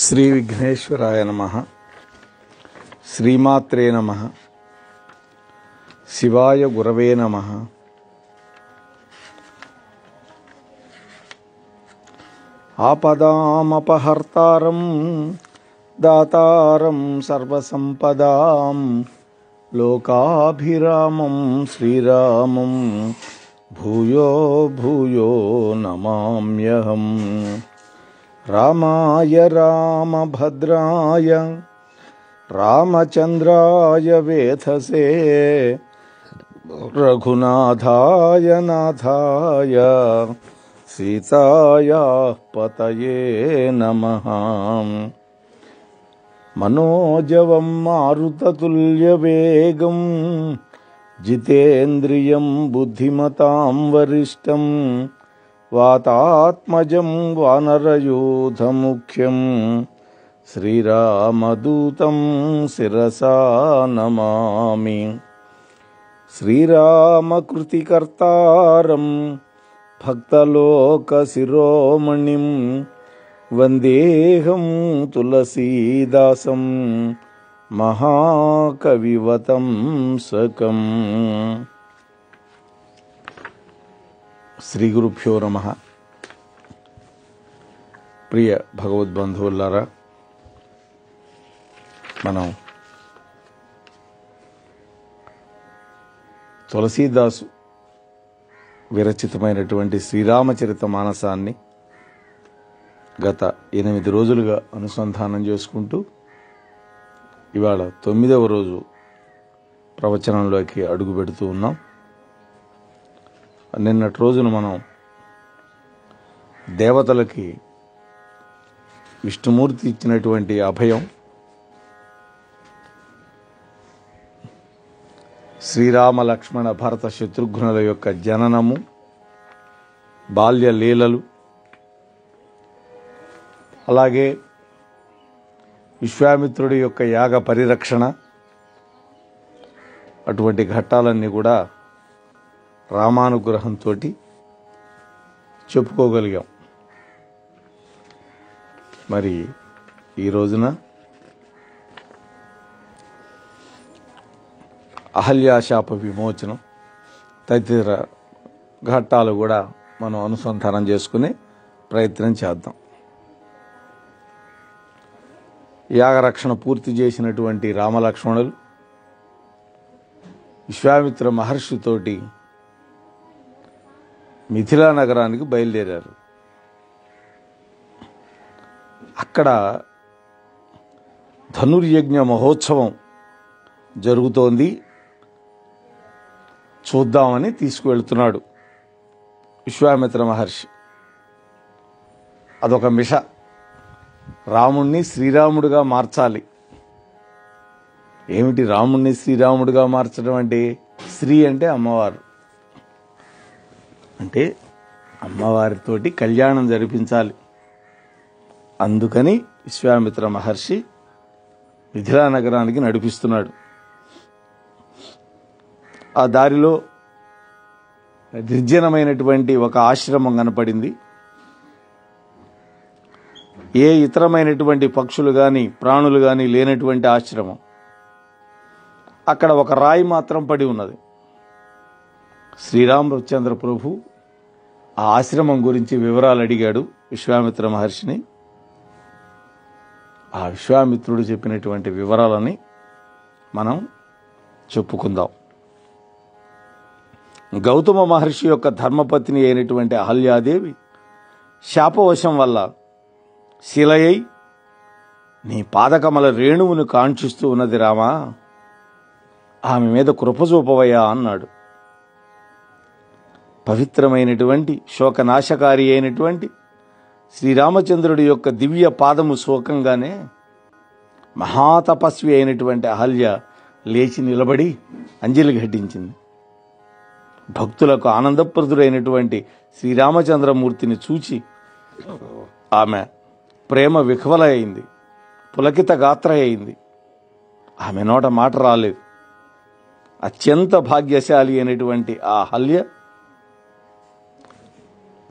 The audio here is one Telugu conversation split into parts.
శ్రీ విఘ్నేశ్వరాయ నమః. శ్రీమాత్రే నమః. శివాయ గురవే నమః. ఆపదామపహర్తారం దాతారం సర్వసంపదాం లోకాభిరామం శ్రీరామం భూయో భూయో నమామ్యహం. రామాయ రామభద్రాయ రామచంద్రాయ వేధసే రఘునాథాయ నాథాయ సీతాయా పతయే నమః. మనోజవం మారుతతుల్యవేగం జితేంద్రియం బుద్ధిమతాం వరిష్టం వాతాత్మజం వానరయూథముఖ్యం శ్రీరామదూతం శిరసా నమామి. శ్రీరామకృతికర్తారం భక్తలోకశిరోమణిం వందేహం తులసీదాసం మహాకవివతం సకం. శ్రీ గురుభ్యో నమః. ప్రియ భగవద్బంధువులారా, మనం తులసీదాసు విరచితమైనటువంటి శ్రీరామచరిత మానసాన్ని గత 8 రోజులుగా అనుసంధానం చేసుకుంటూ ఇవాళ 9వ రోజు ప్రవచనంలోకి అడుగు పెడుతూ ఉన్నాం. నిన్నటి రోజున మనం దేవతలకి విష్ణుమూర్తి ఇచ్చినటువంటి అభయం, శ్రీరామ లక్ష్మణ భరత శత్రుఘ్నుల యొక్క జననము, బాల్య లీలలు, అలాగే విశ్వామిత్రుడి యొక్క యాగ పరిరక్షణ, అటువంటి ఘట్టాలన్నీ కూడా రామానుగ్రహంతో చెప్పుకోగలిగాం. మరి ఈ రోజున అహల్యాశాప విమోచనం తదితర ఘట్టాలు కూడా మనం అనుసంధానం చేసుకునే ప్రయత్నం చేద్దాం. యాగరక్షణ పూర్తి చేసినటువంటి రామలక్ష్మణులు విశ్వామిత్ర మహర్షితోటి మిథిలా నగరానికి బయలుదేరారు. అక్కడ ధనుర్యజ్ఞ మహోత్సవం జరుగుతోంది, చూద్దామని తీసుకువెళ్తున్నాడు విశ్వామిత్ర మహర్షి. అదొక మిష. రాముణ్ణి శ్రీరాముడిగా మార్చాలి. ఏమిటి రాముణ్ణి శ్రీరాముడిగా మార్చడం అంటే? శ్రీ అంటే అమ్మవారు, అంటే అమ్మవారితోటి కళ్యాణం జరిపించాలి. అందుకని విశ్వామిత్ర మహర్షి మిథిలా నగరానికి నడిపిస్తున్నాడు. ఆ దారిలో నిర్జనమైనటువంటి ఒక ఆశ్రమం కనపడింది. ఏ ఇతరమైనటువంటి పక్షులు కానీ ప్రాణులు కానీ లేనటువంటి ఆశ్రమం. అక్కడ ఒక రాయి మాత్రం పడి ఉన్నది. శ్రీరామచంద్ర ప్రభు ఆ ఆశ్రమం గురించి వివరాలు అడిగాడు విశ్వామిత్ర మహర్షిని. ఆ విశ్వామిత్రుడు చెప్పినటువంటి వివరాలని మనం చెప్పుకుందాం. గౌతమ మహర్షి యొక్క ధర్మపత్ని అయినటువంటి అహల్యాదేవి శాపవశం వల్ల శిలయై నీ పాదకమల రేణువును కాంక్షిస్తూ ఉన్నది రామా, ఆమె మీద కృప చూపవయ్యా అన్నాడు. పవిత్రమైనటువంటి శోకనాశకారి అయినటువంటి శ్రీరామచంద్రుడి యొక్క దివ్య పాదము శోకంగానే మహాతపస్వి అయినటువంటి అహల్య లేచి నిలబడి అంజలి ఘటించింది. భక్తులకు ఆనందప్రదుడైనటువంటి శ్రీరామచంద్రమూర్తిని చూచి ఆమె ప్రేమ విహ్వల అయింది, పులకిత గాత్ర అయింది. ఆమె నోట మాట రాలేదు. అత్యంత భాగ్యశాలి అయినటువంటి ఆ అహల్య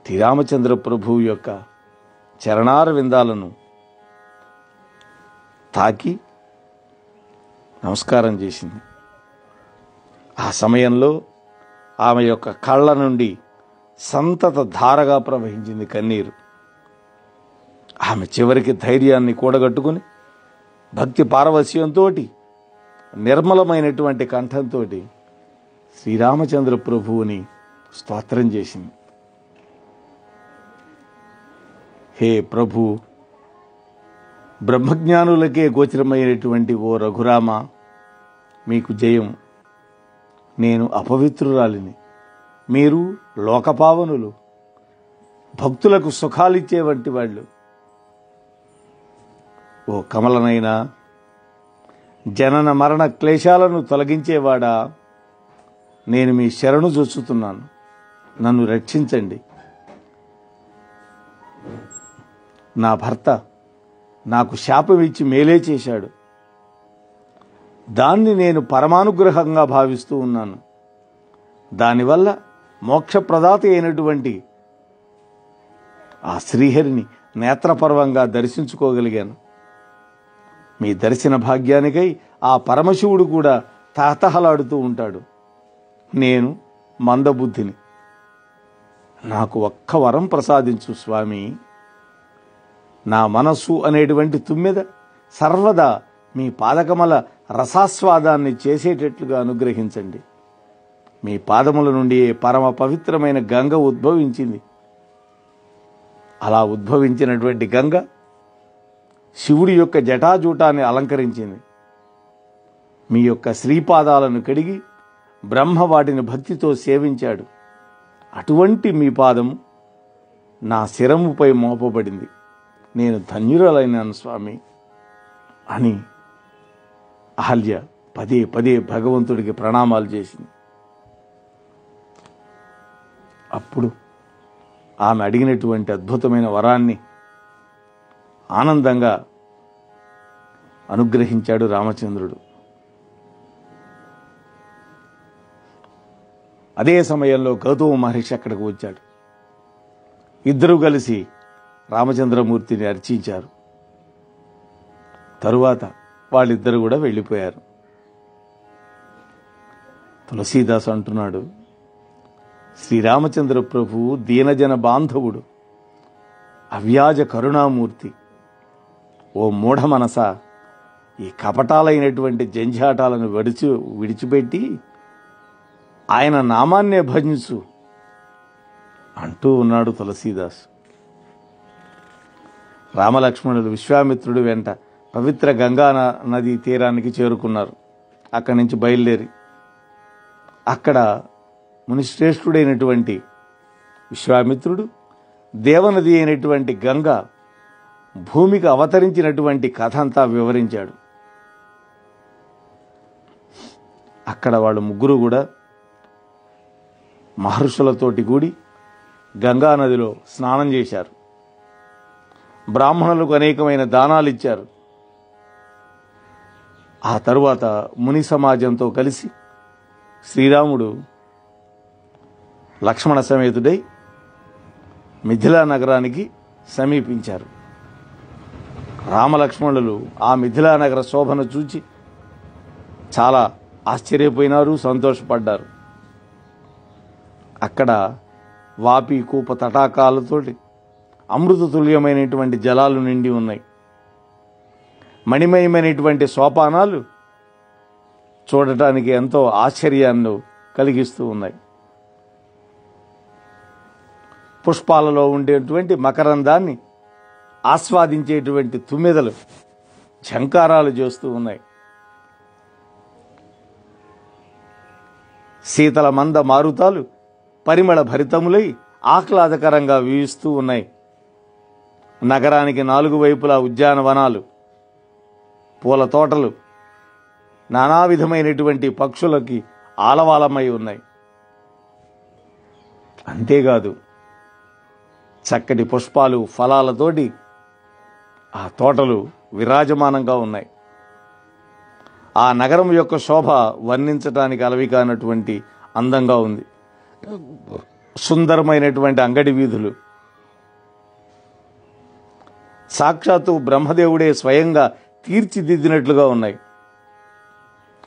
శ్రీరామచంద్ర ప్రభువు యొక్క చరణార విందాలను తాకి నమస్కారం చేసింది. ఆ సమయంలో ఆమె యొక్క కళ్ళ నుండి సంతత ధారగా ప్రవహించింది కన్నీరు. ఆమె చివరికి ధైర్యాన్ని కూడగట్టుకుని భక్తి పారవస్యంతో నిర్మలమైనటువంటి కంఠంతో శ్రీరామచంద్ర ప్రభువుని స్తోత్రం చేసింది. హే ప్రభు, బ్రహ్మజ్ఞానులకే గోచరమైనటువంటి ఓ రఘురామ, మీకు జయం. నేను అపవిత్రురాలిని, మీరు లోకపావనులు, భక్తులకు సుఖాలిచ్చే వంటి వాళ్ళు. ఓ కమలనైనా, జనన మరణ క్లేశాలను తొలగించేవాడా, నేను మీ శరణు జొచ్చుతున్నాను, నన్ను రక్షించండి. నా భర్త నాకు శాపం ఇచ్చి మేలే చేశాడు. దాన్ని నేను పరమానుగ్రహంగా భావిస్తూ ఉన్నాను. దానివల్ల మోక్షప్రదాత అయినటువంటి ఆ శ్రీహరిని నేత్రపర్వంగా దర్శించుకోగలిగాను. మీ దర్శన భాగ్యానికై ఆ పరమశివుడు కూడా తహతహలాడుతూ ఉంటాడు. నేను మందబుద్ధిని, నాకు ఒక్క వరం ప్రసాదించు స్వామి. నా మనస్సు అనేటువంటి తుమ్మెద సర్వదా మీ పాదకమల రసాస్వాదాన్ని చేసేటట్లుగా అనుగ్రహించండి. మీ పాదముల నుండి పరమ పవిత్రమైన గంగ ఉద్భవించింది. అలా ఉద్భవించినటువంటి గంగ శివుడి యొక్క జటాజూటాన్ని అలంకరించింది. మీ యొక్క శ్రీపాదాలను కడిగి బ్రహ్మ వాటిని భక్తితో సేవించాడు. అటువంటి మీ పాదము నా శిరముపై మోపబడింది. నేను ధన్యురాలైనాను స్వామి అని అహల్య పదే పదే భగవంతుడికి ప్రణామాలు చేసింది. అప్పుడు ఆమె అడిగినటువంటి అద్భుతమైన వరాన్ని ఆనందంగా అనుగ్రహించాడు రామచంద్రుడు. అదే సమయంలో గౌతమ మహర్షి అక్కడికి వచ్చాడు. ఇద్దరూ కలిసి రామచంద్రమూర్తిని అర్చించారు. తరువాత వాళ్ళిద్దరు కూడా వెళ్ళిపోయారు. తులసీదాస్ అంటున్నాడు, శ్రీరామచంద్ర ప్రభువు దీనజన బాంధవుడు, అవ్యాజ కరుణామూర్తి. ఓ మూఢ మనస, ఈ కపటాలైనటువంటి జంఝాటాలను విడిచిపెట్టి ఆయన నామాన్నే భజించు అంటూ ఉన్నాడు తులసీదాస్. రామలక్ష్మణులు విశ్వామిత్రుడు వెంట పవిత్ర గంగా నదీ తీరానికి చేరుకున్నారు. అక్కడి నుంచి బయలుదేరి అక్కడ మునిశ్రేష్ఠుడైనటువంటి విశ్వామిత్రుడు దేవనది అయినటువంటి గంగ భూమికి అవతరించినటువంటి కథ అంతా వివరించాడు. అక్కడ వాళ్ళు ముగ్గురు కూడా మహర్షులతోటి కూడి గంగా నదిలో స్నానం చేశారు. బ్రాహ్మణులకు అనేకమైన దానాలు ఇచ్చారు. ఆ తరువాత ముని సమాజంతో కలిసి శ్రీరాముడు లక్ష్మణ సమేతుడై మిథిలా నగరానికి సమీపించారు. రామలక్ష్మణులు ఆ మిథిలా నగర శోభను చూచి చాలా ఆశ్చర్యపోయినారు, సంతోషపడ్డారు. అక్కడ వాపి కూప తటాకాలతోటి అమృతతుల్యమైనటువంటి జలాలు నిండి ఉన్నాయి. మణిమయమైనటువంటి సోపానాలు చూడటానికి ఎంతో ఆశ్చర్యాన్ని కలిగిస్తూ ఉన్నాయి. పుష్పాలలో ఉండేటువంటి మకరందాన్ని ఆస్వాదించేటువంటి తుమ్మెదలు ఝంకారాలు చేస్తూ ఉన్నాయి. శీతల మంద మారుతాలు పరిమళ భరితములై ఆహ్లాదకరంగా వీస్తూ ఉన్నాయి. నగరానికి 4 వైపులా ఉద్యానవనాలు, పూల తోటలు, నానా విధమైనటువంటి పక్షులకి ఆలవాలమై ఉన్నాయి. అంతేకాదు చక్కటి పుష్పాలు ఫలాలతోటి ఆ తోటలు విరాజమానంగా ఉన్నాయి. ఆ నగరం యొక్క శోభ వర్ణించటానికి అలవి కానటువంటి అందంగా ఉంది. సుందరమైనటువంటి అంగడి వీధులు, సాక్షాత్తు బ్రహ్మదేవుడే స్వయంగా తీర్చిదిద్దినట్లుగా ఉన్నాయి.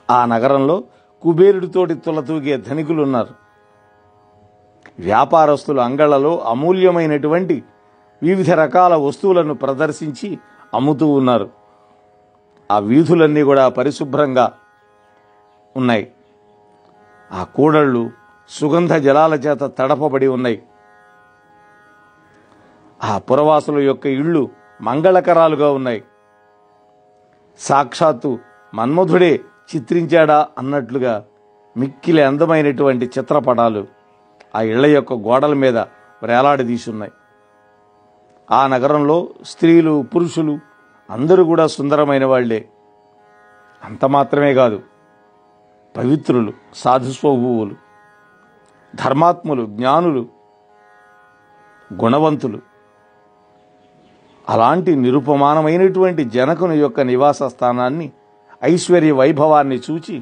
ఆ నగరంలో కుబేరుడితోటి తులతూగే ధనికులు ఉన్నారు. వ్యాపారస్తులు అంగళ్లలో అమూల్యమైనటువంటి వివిధ రకాల వస్తువులను ప్రదర్శించి అమ్ముతూ ఉన్నారు. ఆ వీధులన్నీ కూడా పరిశుభ్రంగా ఉన్నాయి. ఆ కూడళ్ళు సుగంధ జలాల చేత తడపబడి ఉన్నాయి. ఆ పురవాసుల యొక్క ఇళ్ళు మంగళకరాలుగా ఉన్నాయి. సాక్షాత్తు మన్మధుడే చిత్రించాడా అన్నట్లుగా మిక్కిలి అందమైనటువంటి చిత్రపటాలు ఆ ఇళ్ల యొక్క గోడల మీద వేలాడదీసున్నాయి. ఆ నగరంలో స్త్రీలు పురుషులు అందరూ కూడా సుందరమైన వాళ్లే. అంత మాత్రమే కాదు, పవిత్రులు, సాధుస్వభావులు, ధర్మాత్ములు, జ్ఞానులు, గుణవంతులు. అలాంటి నిరుపమానమైనటువంటి జనకుని యొక్క నివాస స్థానాన్ని, ఐశ్వర్య వైభవాన్ని చూచి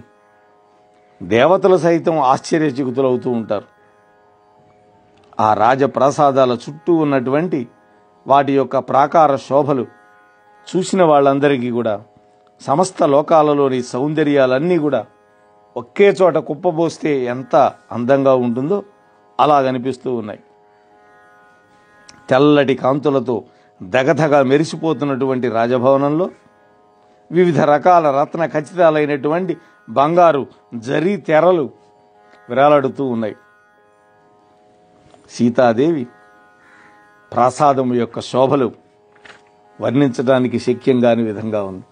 దేవతలు సైతం ఆశ్చర్యచకితులవుతూ ఉంటారు. ఆ రాజప్రాసాదాల చుట్టూ ఉన్నటువంటి వాటి యొక్క ప్రాకార శోభలు చూసిన వాళ్ళందరికీ కూడా సమస్త లోకాలలోని సౌందర్యాలన్నీ కూడా ఒకే చోట కుప్పబోస్తే ఎంత అందంగా ఉంటుందో అలా కనిపిస్తూ ఉన్నాయి. తెల్లటి కాంతులతో దగదగ మెరిసిపోతున్నటువంటి రాజభవనంలో వివిధ రకాల రత్న ఖచ్చితాలైనటువంటి బంగారు జరీ తెరలు విరాలాడుతూ ఉన్నాయి. సీతాదేవి ప్రాసాదము యొక్క శోభలు వర్ణించడానికి శక్యం కాని విధంగా ఉంది.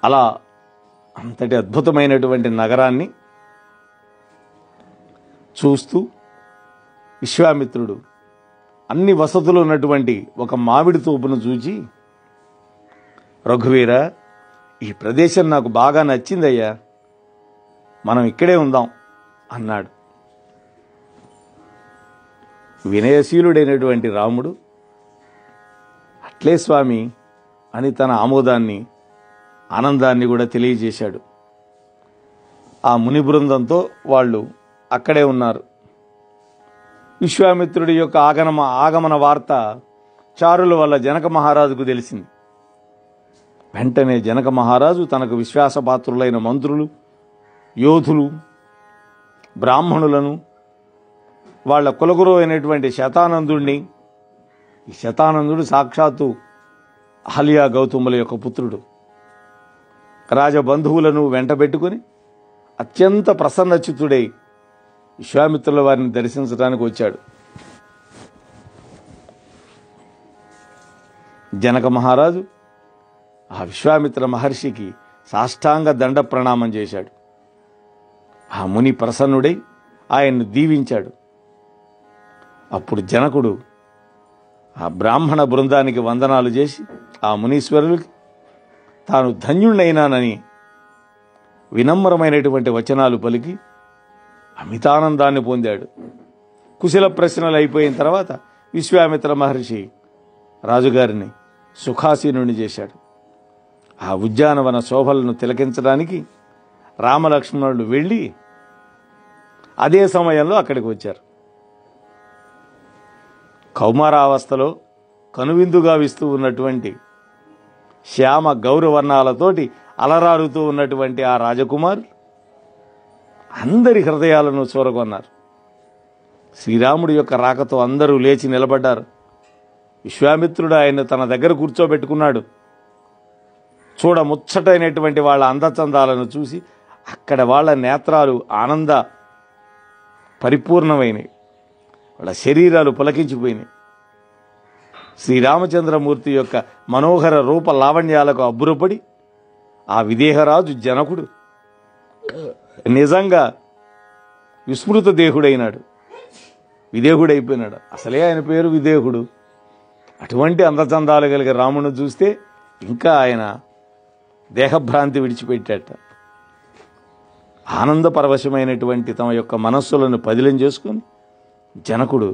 అలా అంతటి అద్భుతమైనటువంటి నగరాన్ని చూస్తూ విశ్వామిత్రుడు అన్ని వసతులు ఉన్నటువంటి ఒక మామిడి తోపును చూచి, రఘువీర, ఈ ప్రదేశం నాకు బాగా నచ్చిందయ్యా, మనం ఇక్కడే ఉందాం అన్నాడు. వినయశీలుడైనటువంటి రాముడు అట్లే స్వామి అని తన ఆమోదాన్ని, ఆనందాన్ని కూడా తెలియజేశాడు. ఆ ముని బృందంతో వాళ్ళు అక్కడే ఉన్నారు. విశ్వామిత్రుడి యొక్క ఆగమన వార్త చారుల వల్ల జనక మహారాజుకు తెలిసింది. వెంటనే జనక మహారాజు తనకు విశ్వాసపాత్రులైన మంత్రులు, యోధులు, బ్రాహ్మణులను, వాళ్ళ కులగురువు అయినటువంటి శతానందుణ్ణి, ఈ శతానందుడు సాక్షాత్తు అహల్య గౌతముల యొక్క పుత్రుడు, రాజబంధువులను వెంటబెట్టుకుని అత్యంత ప్రసన్నచిత్తుడై విశ్వామిత్రుల వారిని దర్శించడానికి వచ్చాడు. జనక మహారాజు ఆ విశ్వామిత్ర మహర్షికి సాష్టాంగ దండ ప్రణామం చేశాడు. ఆ ముని ప్రసన్నుడై ఆయన్ను దీవించాడు. అప్పుడు జనకుడు ఆ బ్రాహ్మణ బృందానికి వందనాలు చేసి ఆ మునీశ్వరులకి తాను ధన్యుణ్ణైనానని వినమ్రమైనటువంటి వచనాలు పలికి అమితానందాన్ని పొందాడు. కుశల ప్రశ్నలు అయిపోయిన తర్వాత విశ్వామిత్ర మహర్షి రాజుగారిని సుఖాసీనుని చేశాడు. ఆ ఉద్యానవన శోభలను తిలకించడానికి రామలక్ష్మణులు వెళ్ళి అదే సమయంలో అక్కడికి వచ్చారు. కౌమారావస్థలో కనువిందుగా విస్తూ ఉన్నటువంటి శ్యామ గౌరవర్ణాలతోటి అలరారుతూ ఉన్నటువంటి ఆ రాజకుమారు అందరి హృదయాలను చూరగొన్నారు. శ్రీరాముడి యొక్క రాకతో అందరూ లేచి నిలబడ్డారు. విశ్వామిత్రుడు ఆయన తన దగ్గర కూర్చోబెట్టుకున్నాడు. చూడముచ్చటైనటువంటి వాళ్ళ అందచందాలను చూసి అక్కడ వాళ్ళ నేత్రాలు ఆనంద పరిపూర్ణమైనవి, వాళ్ళ శరీరాలు పులకించిపోయినాయి. శ్రీరామచంద్రమూర్తి యొక్క మనోహర రూప లావణ్యాలకు అబ్బురపడి ఆ విదేహరాజు జనకుడు నిజంగా విస్మృత దేహుడైనాడు, విదేహుడైపోయినాడు. అసలే ఆయన పేరు విదేహుడు. అటువంటి అందచందాలు కలిగే రామును చూస్తే ఇంకా ఆయన దేహభ్రాంతి విడిచిపెట్టాట. ఆనందపరవశమైనటువంటి తమ యొక్క మనస్సులను పదిలం చేసుకుని జనకుడు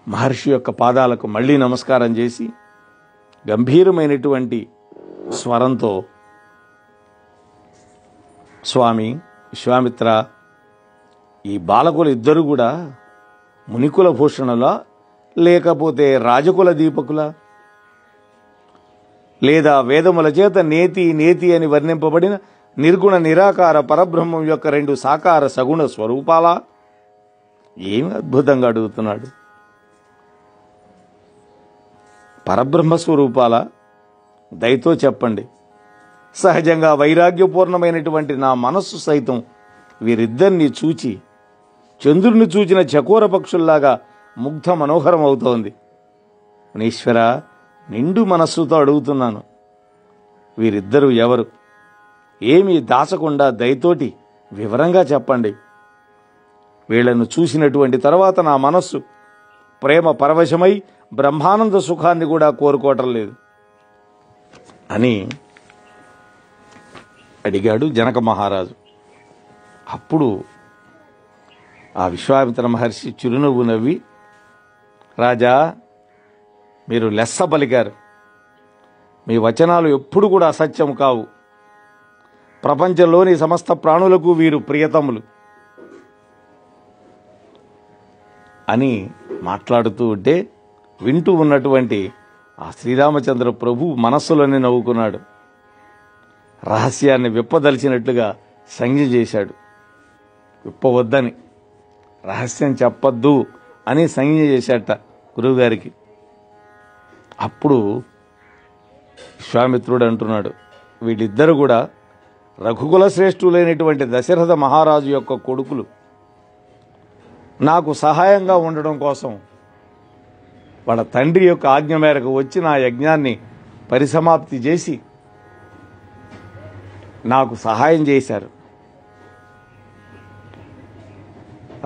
మహర్షి యొక్క పాదాలకు మళ్ళీ నమస్కారం చేసి గంభీరమైనటువంటి స్వరంతో, స్వామి విశ్వామిత్ర, ఈ బాలకులు ఇద్దరు కూడా మునికుల భూషణుల, లేకపోతే రాజకుల దీపకుల, లేదా వేదముల చేత నేతి నేతి అని వర్ణింపబడిన నిర్గుణ నిరాకార పరబ్రహ్మం యొక్క 2 సాకార సగుణ స్వరూపాలా? ఏమి అద్భుతంగా అడుగుతున్నాడు. పరబ్రహ్మ స్వరూపాలా? దయతో చెప్పండి. సహజంగా వైరాగ్యపూర్ణమైనటువంటి నా మనస్సు సైతం వీరిద్దరినీ చూచి చంద్రుని చూచిన చకోర పక్షుల్లాగా ముగ్ధ మనోహరం అవుతోంది. మునీశ్వర, నిండు మనస్సుతో అడుగుతున్నాను, వీరిద్దరూ ఎవరు? ఏమీ దాచకుండా దయతోటి వివరంగా చెప్పండి. వీళ్లను చూసినటువంటి తర్వాత నా మనస్సు ప్రేమ పరవశమై బ్రహ్మానంద సుఖాన్ని కూడా కోరుకోవటం లేదు అని అడిగాడు జనక మహారాజు. అప్పుడు ఆ విశ్వామిత్ర మహర్షి చిరునవ్వు నవ్వి, రాజా, మీరు లెస్స పలికారు. మీ వచనాలు ఎప్పుడు కూడా అసత్యం కావు. ప్రపంచంలోని సమస్త ప్రాణులకు వీరు ప్రియతములు అని మాట్లాడుతూ ఉంటే వింటూ ఉన్నటువంటి ఆ శ్రీరామచంద్ర ప్రభు మనస్సులోనే నవ్వుకున్నాడు. రహస్యాన్ని విప్పదలిచినట్లుగా సంజ్ఞ చేశాడు. విప్పవద్దని, రహస్యం చెప్పద్దు అని సంజ్ఞ చేశాట గురువుగారికి. అప్పుడు విశ్వామిత్రుడు అంటున్నాడు, వీళ్ళిద్దరు కూడా రఘుకుల శ్రేష్ఠులైనటువంటి దశరథ మహారాజు యొక్క కొడుకులు. నాకు సహాయంగా ఉండడం కోసం వాళ్ళ తండ్రి యొక్క ఆజ్ఞ మేరకు వచ్చి నా యజ్ఞాన్ని పరిసమాప్తి చేసి నాకు సహాయం చేశారు.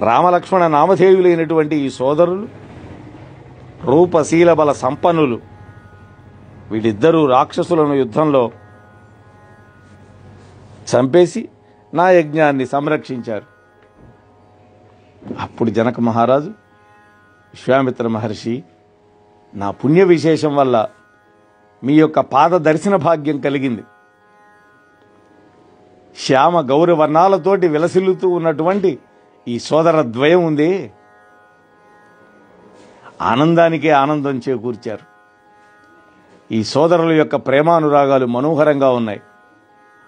రామలక్ష్మణ నామధేయులైనటువంటి ఈ సోదరులు రూపశీల బల సంపన్నులు. వీళ్ళిద్దరూ రాక్షసులను యుద్ధంలో చంపేసి నా యజ్ఞాన్ని సంరక్షించారు. అప్పుడు జనక మహారాజు, విశ్వామిత్ర మహర్షి, నా పుణ్య విశేషం వల్ల మీ యొక్క పాద దర్శన భాగ్యం కలిగింది. శ్యామ గౌరవర్ణాలతోటి విలసిల్లుతూ ఉన్నటువంటి ఈ సోదర ద్వయం ఉంది, ఆనందానికే ఆనందం చేకూర్చారు. ఈ సోదరుల యొక్క ప్రేమానురాగాలు మనోహరంగా ఉన్నాయి,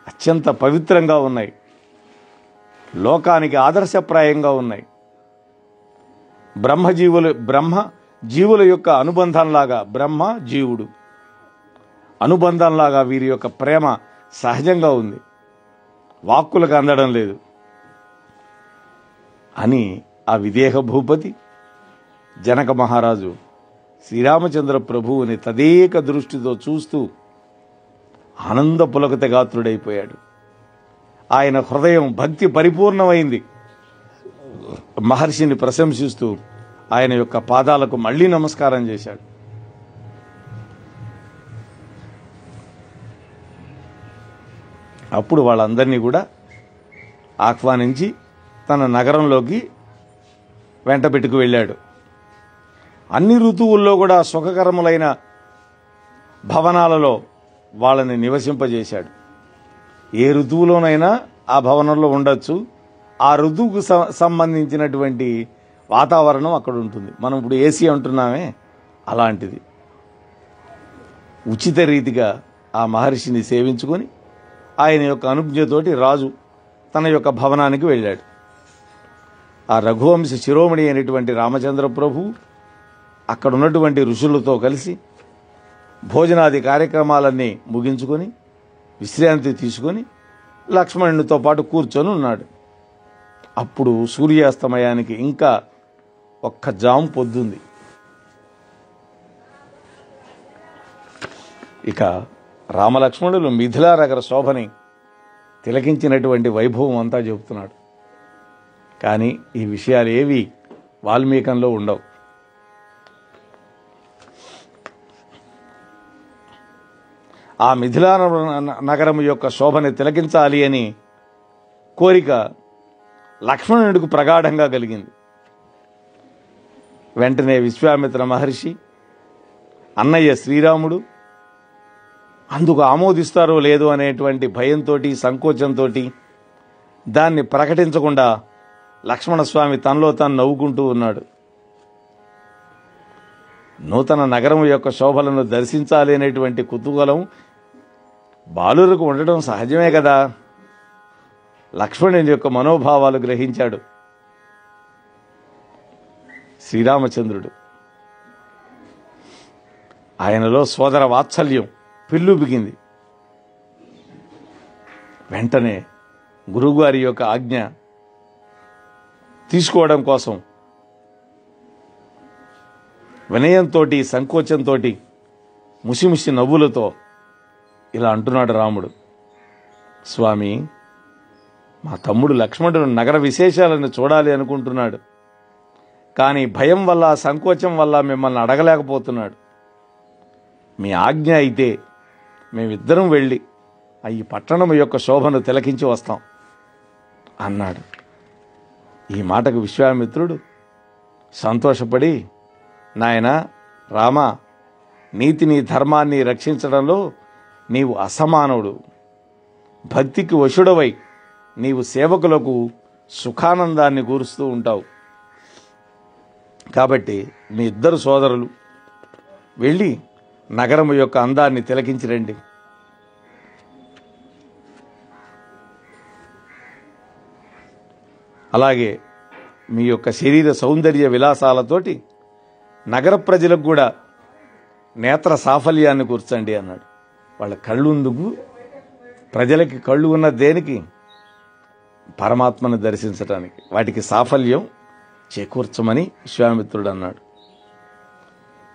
అత్యంత పవిత్రంగా ఉన్నాయి, లోకానికి ఆదర్శప్రాయంగా ఉన్నాయి. బ్రహ్మ జీవుల యొక్క అనుబంధంలాగా, బ్రహ్మ జీవుడు అనుబంధంలాగా వీరి యొక్క ప్రేమ సహజంగా ఉంది, వాక్కులకు అందడం లేదు అని ఆ విదేహ భూపతి జనక మహారాజు శ్రీరామచంద్ర ప్రభువుని తదేక దృష్టితో చూస్తూ ఆనంద పులకత గాత్రుడైపోయాడు. ఆయన హృదయం భక్తి పరిపూర్ణమైంది. మహర్షిని ప్రశంసిస్తూ ఆయన యొక్క పాదాలకు మళ్లీ నమస్కారం చేశాడు. అప్పుడు వాళ్ళందరినీ కూడా ఆహ్వానించి తన నగరంలోకి వెంట పెట్టుకు వెళ్ళాడు. అన్ని ఋతువుల్లో కూడా సుఖకరములైన భవనాలలో వాళ్ళని నివసింపజేశాడు. ఏ ఋతువులోనైనా ఆ భవనంలో ఉండొచ్చు. ఆ ఋతువుకు సంబంధించినటువంటి వాతావరణం అక్కడ ఉంటుంది. మనం ఇప్పుడు ఏసీ అంటున్నామే, అలాంటిది. ఉచిత రీతిగా ఆ మహర్షిని సేవించుకొని ఆయన యొక్క అనుజ్ఞతోటి రాజు తన యొక్క భవనానికి వెళ్ళాడు. ఆ రఘువంశ శిరోమణి అయినటువంటి రామచంద్ర ప్రభు అక్కడ ఉన్నటువంటి ఋషులతో కలిసి భోజనాది కార్యక్రమాలన్నీ ముగించుకొని విశ్రాంతి తీసుకొని లక్ష్మణునితో పాటు కూర్చొని ఉన్నాడు. అప్పుడు సూర్యాస్తమయానికి ఇంకా ఒక్క జాము పొద్దుంది. ఇక రామలక్ష్మణులు మిథిలానగర శోభని తిలకించినటువంటి వైభవం అంతా చెబుతున్నాడు. కానీ ఈ విషయాలు ఏవి వాల్మీకంలో ఉండవు. ఆ మిథిలా నగరం యొక్క శోభని తిలకించాలి అని కోరిక లక్ష్మణుడికి ప్రగాఢంగా కలిగింది. వెంటనే విశ్వామిత్ర మహర్షి, అన్నయ్య శ్రీరాముడు అందుకు ఆమోదిస్తారో లేదో అనేటువంటి భయంతో, సంకోచంతో దాన్ని ప్రకటించకుండా లక్ష్మణస్వామి తనలో తాను నవ్వుకుంటూ ఉన్నాడు. నూతన నగరం యొక్క శోభలను దర్శించాలి అనేటువంటి కుతూహలం బాలురకు ఉండడం సహజమే కదా. లక్ష్మణుని యొక్క మనోభావాలు గ్రహించాడు శ్రీరామచంద్రుడు. ఆయనలో సోదర వాత్సల్యం పిల్లుబిగింది. వెంటనే గురువుగారి యొక్క ఆజ్ఞ తీసుకోవడం కోసం వినయంతో సంకోచంతో ముసిముసి నవ్వులతో ఇలా అంటున్నాడు రాముడు, స్వామి, మా తమ్ముడు లక్ష్మణుడు నగర విశేషాలను చూడాలి అనుకుంటున్నాడు. కానీ భయం వల్ల సంకోచం వల్ల మిమ్మల్ని అడగలేకపోతున్నాడు. మీ ఆజ్ఞ అయితే మేమిద్దరం వెళ్ళి ఈ పట్టణం యొక్క శోభను తిలకించి వస్తాం అన్నాడు. ఈ మాటకు విశ్వామిత్రుడు సంతోషపడి, నాయనా రామ, నీతిని ధర్మాన్ని రక్షించడంలో నీవు అసమానవుడు. భక్తికి వశుడవై నీవు సేవకులకు సుఖానందాన్ని కూరుస్తూ ఉంటావు. కాబట్టి మీ ఇద్దరు సోదరులు వెళ్ళి నగరము యొక్క అందాన్ని తిలకించిరండి. అలాగే మీ యొక్క శరీర సౌందర్య విలాసాలతోటి నగర ప్రజలకు కూడా నేత్ర సాఫల్యాన్ని కూర్చండి అన్నాడు. వాళ్ళ కళ్ళుందుకు, ప్రజలకి కళ్ళు ఉన్న దేనికి? పరమాత్మను దర్శించడానికి. వాటికి సాఫల్యం చేకూర్చమని విశ్వామిత్రుడు అన్నాడు.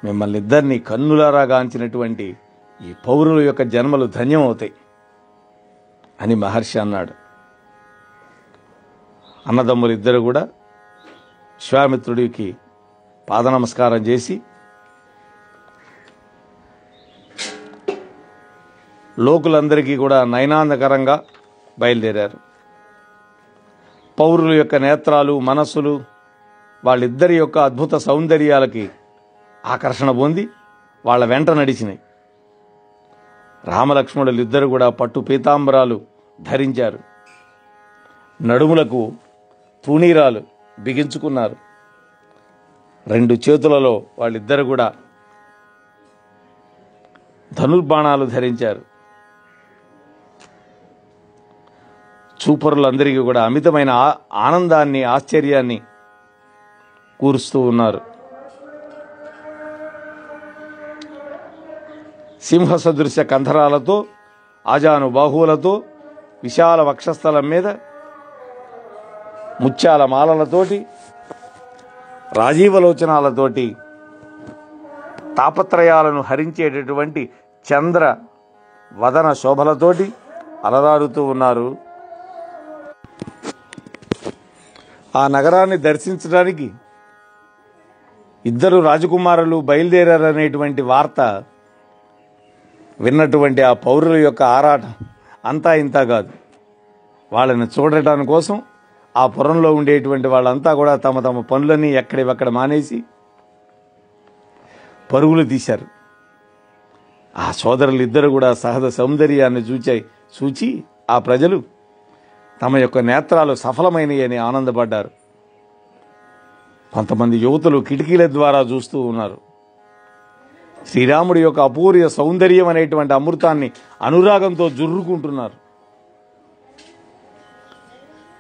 మిమ్మల్ని ఇద్దరిని కన్నులారా గాంచినటువంటి ఈ పౌరుల యొక్క జన్మలు ధన్యమవుతాయి అని మహర్షి అన్నాడు. అన్నదమ్ములు ఇద్దరు కూడా విశ్వామిత్రుడికి పాద నమస్కారం చేసి లోకులందరికీ కూడా నయనాందకరంగా బయలుదేరారు. పౌరుల యొక్క నేత్రాలు, మనస్సులు వాళ్ళిద్దరి యొక్క అద్భుత సౌందర్యాలకి ఆకర్షణ పొంది వాళ్ళ వెంట నడిచినాయి. రామలక్ష్మణులు ఇద్దరు కూడా పట్టు పీతాంబరాలు ధరించారు. నడుములకు తూణీరాలు బిగించుకున్నారు. రెండు చేతులలో వాళ్ళిద్దరు కూడా ధనుర్బాణాలు ధరించారు. చూపరులందరికీ కూడా అమితమైన ఆనందాన్ని, ఆశ్చర్యాన్ని కూరుస్తూ ఉన్నారు. సింహ సదృశ్య కంధరాలతో, ఆజాను బాహువులతో, విశాల వక్షస్థలం మీద ముత్యాల మాలలతోటి, రాజీవలోచనాలతోటి, తాపత్రయాలను హరించేటటువంటి చంద్ర వదన శోభలతోటి అలరారుతూ ఉన్నారు. ఆ నగరాన్ని దర్శించడానికి ఇద్దరు రాజకుమారులు బయలుదేరారనేటువంటి వార్త విన్నటువంటి ఆ పౌరుల యొక్క ఆరాటం అంతా ఇంతా కాదు. వాళ్ళని చూడటానికి కోసం ఆ పురంలో ఉండేటువంటి వాళ్ళంతా కూడా తమ తమ పనులన్నీ ఎక్కడివక్కడ మానేసి పరుగులు తీశారు. ఆ సోదరులు ఇద్దరు కూడా సహజ సౌందర్యాన్ని చూచి ఆ ప్రజలు తమ యొక్క నేత్రాలు సఫలమైనవి అని ఆనందపడ్డారు. కొంతమంది యువతులు కిటికీల ద్వారా చూస్తూ ఉన్నారు. శ్రీరాముడి యొక్క అపూర్వ సౌందర్యం అనేటువంటి అమృతాన్ని అనురాగంతో జుర్రుకుంటున్నారు.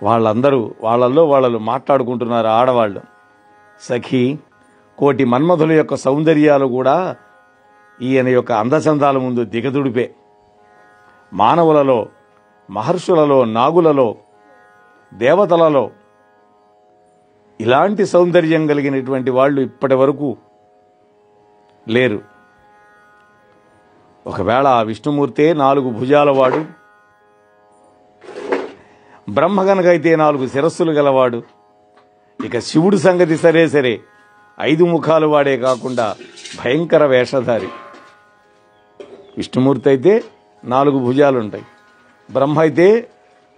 వాళ్ళందరూ వాళ్ళలో మాట్లాడుకుంటున్నారు. ఆడవాళ్ళు, సఖీ, కోటి మన్మధుల యొక్క సౌందర్యాలు కూడా ఈయన యొక్క అందచందాల ముందు దిగదుడిపే. మానవులలో, మహర్షులలో, నాగులలో, దేవతలలో ఇలాంటి సౌందర్యం కలిగినటువంటి వాళ్ళు ఇప్పటి వరకు లేరు. ఒకవేళ ఆ విష్ణుమూర్తే 4 భుజాల వాడు, బ్రహ్మ గనకైతే 4 శిరస్సులు గలవాడు, ఇక శివుడి సంగతి సరే 5 ముఖాలు వాడే కాకుండా భయంకర వేషధారి. విష్ణుమూర్తి అయితే 4 భుజాలుంటాయి, బ్రహ్మ అయితే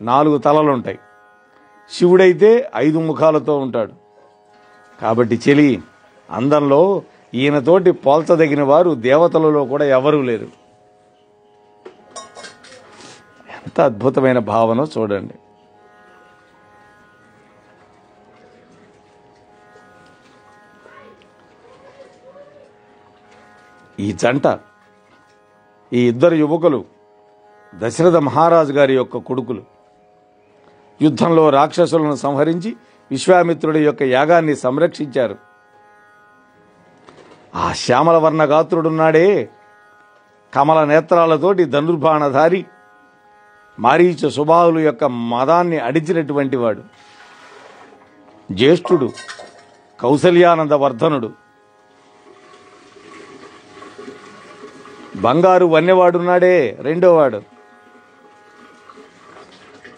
4 తలలుంటాయి, శివుడైతే 5 ముఖాలతో ఉంటాడు. కాబట్టి చెలి, అందంలో ఈయనతోటి పోల్చదగిన వారు దేవతలలో కూడా ఎవరూ లేరు. ఎంత అద్భుతమైన భావన చూడండి. ఈ జంట, ఈ ఇద్దరు యువకులు దశరథ మహారాజు గారి యొక్క కొడుకులు. యుద్ధంలో రాక్షసులను సంహరించి విశ్వామిత్రుడి యొక్క యాగాన్ని సంరక్షించారు. ఆ శ్యామల వర్ణ గాత్రుడున్నాడే, కమల నేత్రాలతోటి ధనుర్బాణధారి, మారీచ సుబాహులు యొక్క మదాన్ని అడిచినటువంటి వాడు, జ్యేష్ఠుడు, కౌసల్యానంద వర్ధనుడు, బంగారు వన్యవాడున్నాడే రెండోవాడు.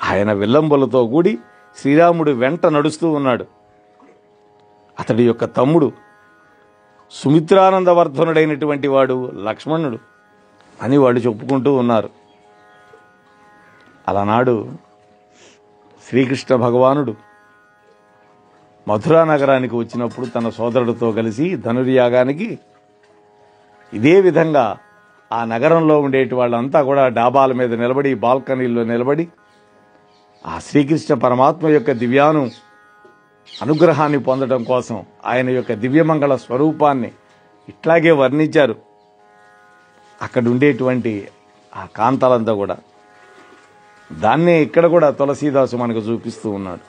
ఆయన విల్లంబులతో కూడి శ్రీరాముడు వెంట నడుస్తూ ఉన్నాడు. అతడి యొక్క తమ్ముడు సుమిత్రానందవర్ధనుడైనటువంటి వాడు లక్ష్మణుడు అని వాళ్ళు చెప్పుకుంటూ ఉన్నారు. అలనాడు శ్రీకృష్ణ భగవానుడు మథురా నగరానికి వచ్చినప్పుడు తన సోదరుడితో కలిసి ధనుర్యాగానికి ఇదే విధంగా ఆ నగరంలో ఉండేటి వాళ్ళంతా కూడా డాబాల మీద నిలబడి, బాల్కనీల్లో నిలబడి ఆ శ్రీకృష్ణ పరమాత్మ యొక్క దివ్యాను అనుగ్రహాన్ని పొందడం కోసం ఆయన యొక్క దివ్యమంగళ స్వరూపాన్ని ఇట్లాగే వర్ణించారు. అక్కడ ఉండేటువంటి ఆ కాంతాలంతా కూడా దాన్నే ఇక్కడ కూడా తులసీదాసు మనకు చూపిస్తూ ఉన్నాడు.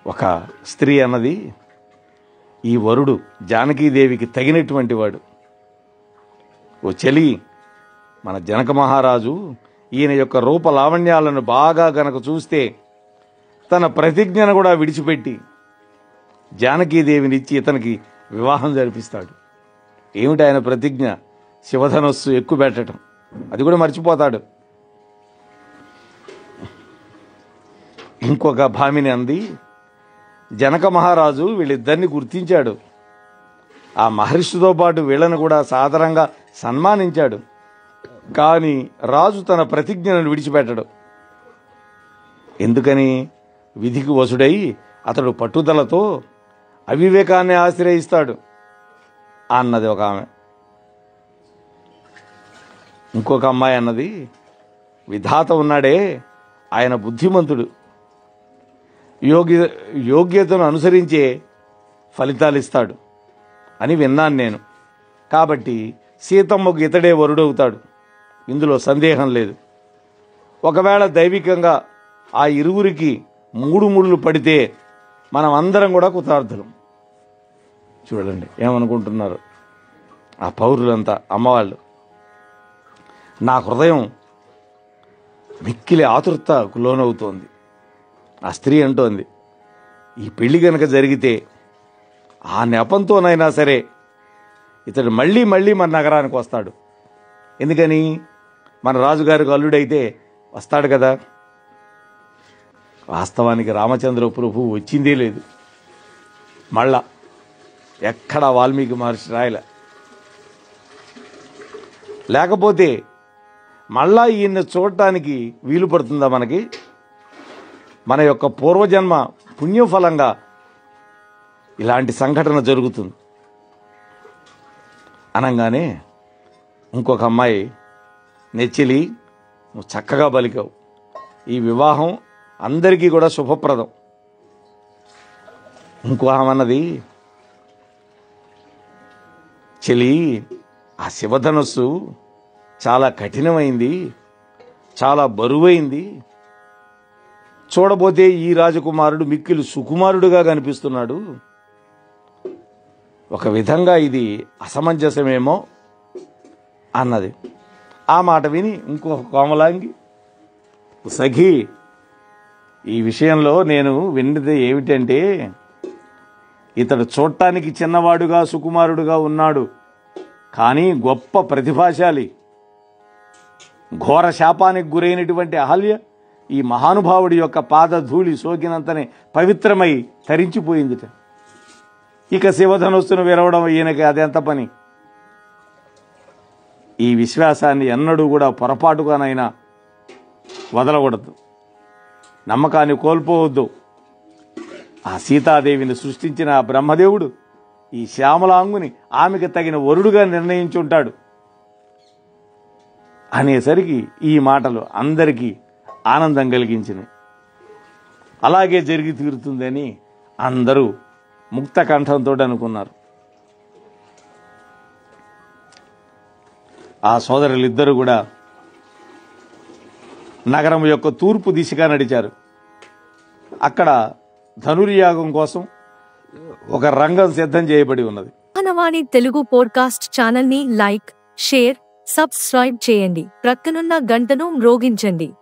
ఒక స్త్రీ అన్నది ఈ వరుడు జానకీదేవికి తగినటువంటి వాడు. ఓ చెలి, మన జనక మహారాజు ఈయన యొక్క రూప లావణ్యాలను బాగా గనక చూస్తే తన ప్రతిజ్ఞను కూడా విడిచిపెట్టి జానకీదేవినిచ్చి ఇతనికి వివాహం జరిపిస్తాడు. ఏమిటి ఆయన ప్రతిజ్ఞ? శివధనస్సు ఎక్కుపెట్టడం. అది కూడా మర్చిపోతాడు. ఇంకొక భామిని అంది, జనక మహారాజు వీళ్ళిద్దరిని గుర్తించాడు. ఆ మహర్షితో పాటు వీళ్ళను కూడా సాదరంగా సన్మానించాడు. కానీ రాజు తన ప్రతిజ్ఞను విడిచిపెట్టడు. ఎందుకని? విధికి వసుడై అతడు పట్టుదలతో అవివేకాన్ని ఆశ్రయిస్తాడు అన్నది ఒక ఆమె. ఇంకొక అమ్మాయి అన్నది, విధాత ఉన్నాడే ఆయన బుద్ధిమంతుడు, యోగ్యతను అనుసరించే ఫలితాలు ఇస్తాడు అని విన్నాను నేను. కాబట్టి సీతమ్మకు ఇతడే వరుడవుతాడు, ఇందులో సందేహం లేదు. ఒకవేళ దైవికంగా ఆ ఇరువురికి 3 ముళ్ళు పడితే మనం అందరం కూడా కృతార్థులం. చూడండి ఏమనుకుంటున్నారు ఆ పౌరులంతా, అమ్మవాళ్ళు. నా హృదయం మిక్కిలి ఆతురతకు లోనవుతోంది. ఆ స్త్రీ అంటోంది, ఈ పెళ్లి కనుక జరిగితే ఆ నెపంతోనైనా సరే ఇతడు మళ్ళీ మళ్ళీ మన నగరానికి వస్తాడు. ఎందుకని? మన రాజుగారికి అల్లుడైతే వస్తాడు కదా. వాస్తవానికి రామచంద్ర ప్రభు వచ్చిందే లేదు. మళ్ళా ఎక్కడ వాల్మీకి మహర్షి రాయలే. లేకపోతే మళ్ళా ఈయన్ని చూడటానికి వీలు పడుతుందా మనకి? మన యొక్క పూర్వజన్మ పుణ్యఫలంగా ఇలాంటి సంఘటన జరుగుతుంది అనగానే ఇంకొక అమ్మాయి, నెచ్చిలి నువ్వు చక్కగా బలికావు, ఈ వివాహం అందరికీ కూడా శుభప్రదం. ఇంకో ఆమెన్నది, చెలి ఆ శివధనస్సు చాలా కఠినమైంది, చాలా బరువైంది. చూడబోతే ఈ రాజకుమారుడు మిక్కిలి సుకుమారుడుగా కనిపిస్తున్నాడు. ఒక విధంగా ఇది అసమంజసమేమో అన్నది. ఆ మాట విని ఇంకొక కోమలాంగి, సఖి ఈ విషయంలో నేను విన్నది ఏమిటంటే, ఇతడు చూడటానికి చిన్నవాడుగా సుకుమారుడుగా ఉన్నాడు, కానీ గొప్ప ప్రతిభాశాలి. ఘోర శాపానికి గురైనటువంటి అహల్య ఈ మహానుభావుడి యొక్క పాదధూళి సోకినంతనే పవిత్రమై తరించిపోయిందిట. ఇక శివధనుస్సును విరవడం ఈయనకి అదెంత పని? ఈ విశ్వాసాన్ని ఎన్నడూ కూడా పొరపాటుగానైనా వదలకూడదు, నమ్మకాన్ని కోల్పోవద్దు. ఆ సీతాదేవిని సృష్టించిన ఆ బ్రహ్మదేవుడు ఈ శ్యామలాంగుని ఆమెకు తగిన వరుడుగా నిర్ణయించుంటాడు అనేసరికి ఈ మాటలు అందరికీ ఆనందం కలిగించినాయి. అలాగే జరిగి తీరుతుందని అందరూ ముక్త కంఠంతో అనుకున్నారు. ఆ సోదరులిద్దరూ కూడా నగరం యొక్క తూర్పు దిశగా నడిచారు. అక్కడ ధనుర్యాగం కోసం ఒక రంగం సిద్ధం చేయబడి ఉన్నది. వాహనవాణి తెలుగు పోడ్కాస్ట్ ఛానల్ ని లైక్, షేర్, సబ్స్క్రైబ్ చేయండి. ప్రక్కనున్న గంటను మ్రోగించండి.